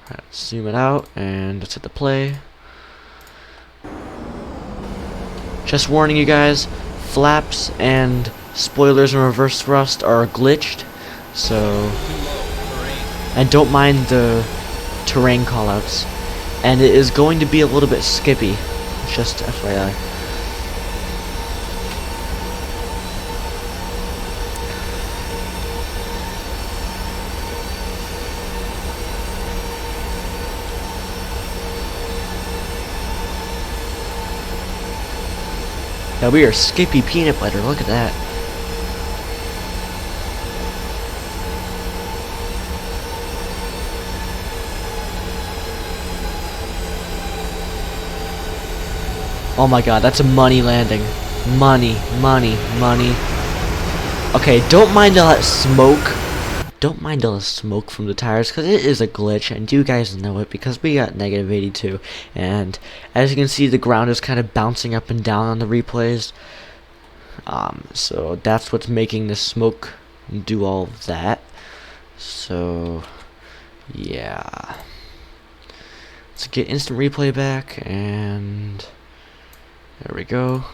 S1: Alright, let's zoom it out and let's hit the play. Just warning you guys, flaps and spoilers and reverse thrust are glitched, so and don't mind the terrain callouts. And it is going to be a little bit skippy, just FYI. Now we are skippy peanut butter, look at that. Oh my god, that's a money landing. Money, money, money. Okay, don't mind all that smoke. Don't mind all the smoke from the tires, because it is a glitch, and you guys know it, because we got negative 82. And as you can see, the ground is kind of bouncing up and down on the replays. So that's what's making the smoke do all of that. So, yeah. Let's get instant replay back, and there we go.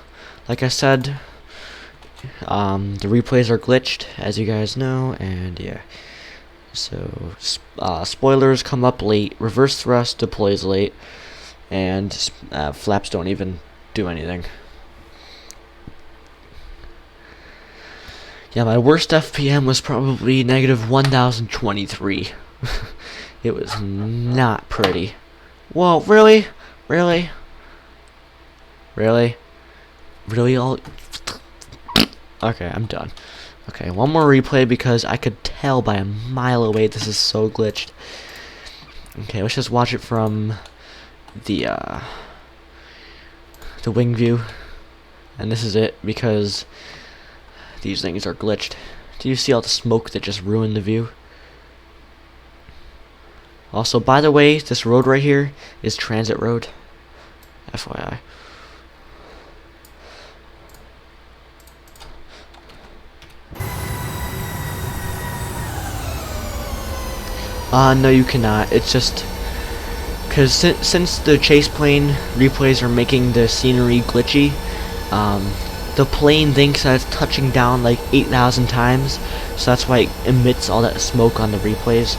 S1: Like I said, the replays are glitched, as you guys know, and yeah. So, spoilers come up late, reverse thrust deploys late, and flaps don't even do anything. Yeah, my worst FPM was probably negative 1023. It was not pretty. Whoa, really? Really? Really? Really all... Okay, I'm done. Okay, one more replay because I could tell by a mile away this is so glitched. Okay, let's just watch it from the wing view. And this is it because these things are glitched. Do you see all the smoke that just ruined the view? Also, by the way, this road right here is transit road. FYI. No, you cannot. It's just because since the chase plane replays are making the scenery glitchy, the plane thinks that it's touching down like 8,000 times, so that's why it emits all that smoke on the replays.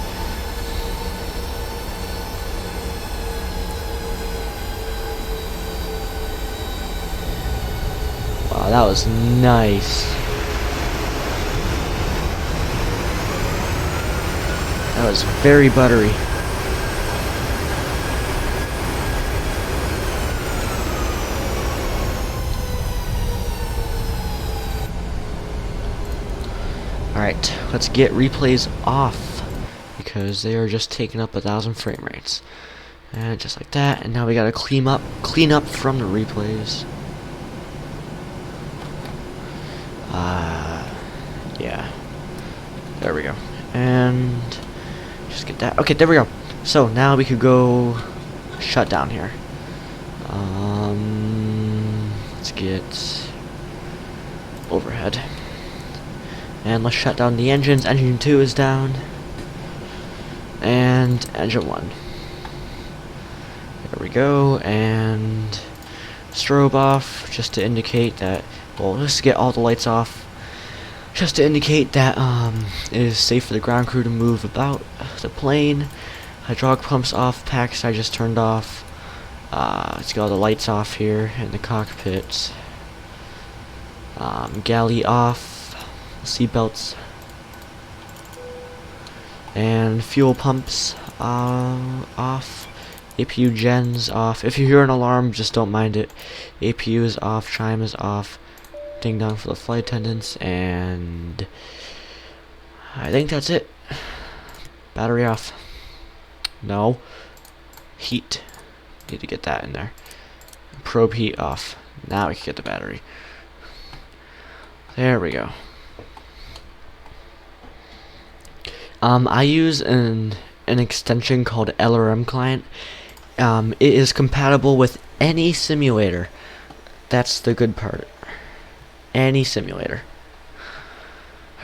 S1: Wow, that was nice. That was very buttery. Alright, let's get replays off because they are just taking up 1,000 frame rates. And just like that, and now we gotta clean up from the replays. Yeah. There we go. And just get that. Okay, there we go. So now we could go shut down here. Let's get overhead. And let's shut down the engines. Engine 2 is down. And engine 1. There we go. And strobe off just to indicate that, well, let's get all the lights off. just to indicate that it is safe for the ground crew to move about the plane. Hydraulic pumps off, packs I just turned off. Let's get all the lights off here in the cockpit. Galley off, seatbelts, and fuel pumps off. APU gens off. If you hear an alarm, just don't mind it. APU is off, chime is off. Ding dong for the flight attendants, and I think that's it. Battery off. No. Heat. Need to get that in there. Probe heat off. Now we can get the battery. There we go. I use an extension called LRM client. It is compatible with any simulator. That's the good part. Any simulator.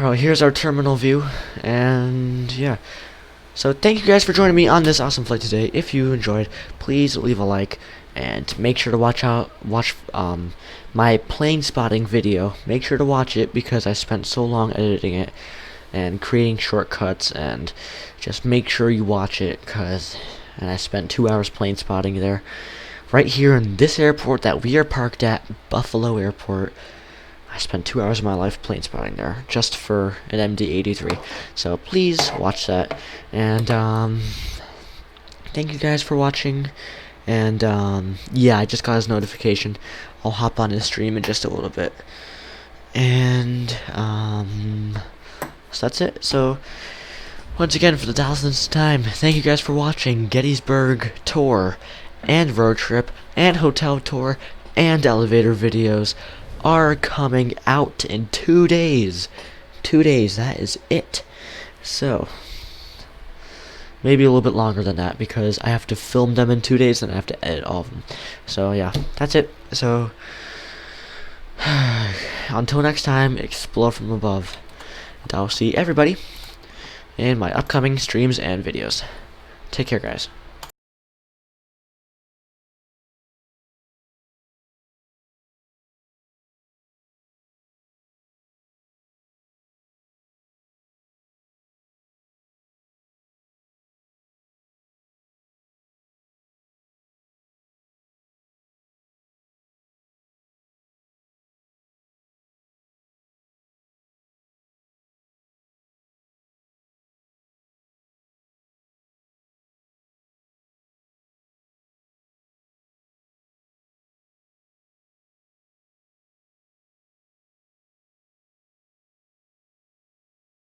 S1: Alright, here's our terminal view, and yeah. So thank you guys for joining me on this awesome flight today. If you enjoyed, please leave a like, and make sure to watch my plane spotting video. Make sure to watch it because I spent so long editing it and creating shortcuts, and just make sure you watch it and I spent 2 hours plane spotting there. Right here in this airport that we are parked at, Buffalo Airport. I spent 2 hours of my life plane spotting there just for an MD-83. So please watch that. And thank you guys for watching. And yeah, I just got his notification. I'll hop on his stream in just a little bit. And so that's it. So once again, for the 1000th time, thank you guys for watching Gettysburg tour and road trip and hotel tour and elevator videos are coming out in 2 days. 2 days, that is it. So maybe a little bit longer than that because I have to film them in 2 days and I have to edit all of them. So yeah, that's it. So until next time, explore from above. And I'll see everybody in my upcoming streams and videos. Take care, guys.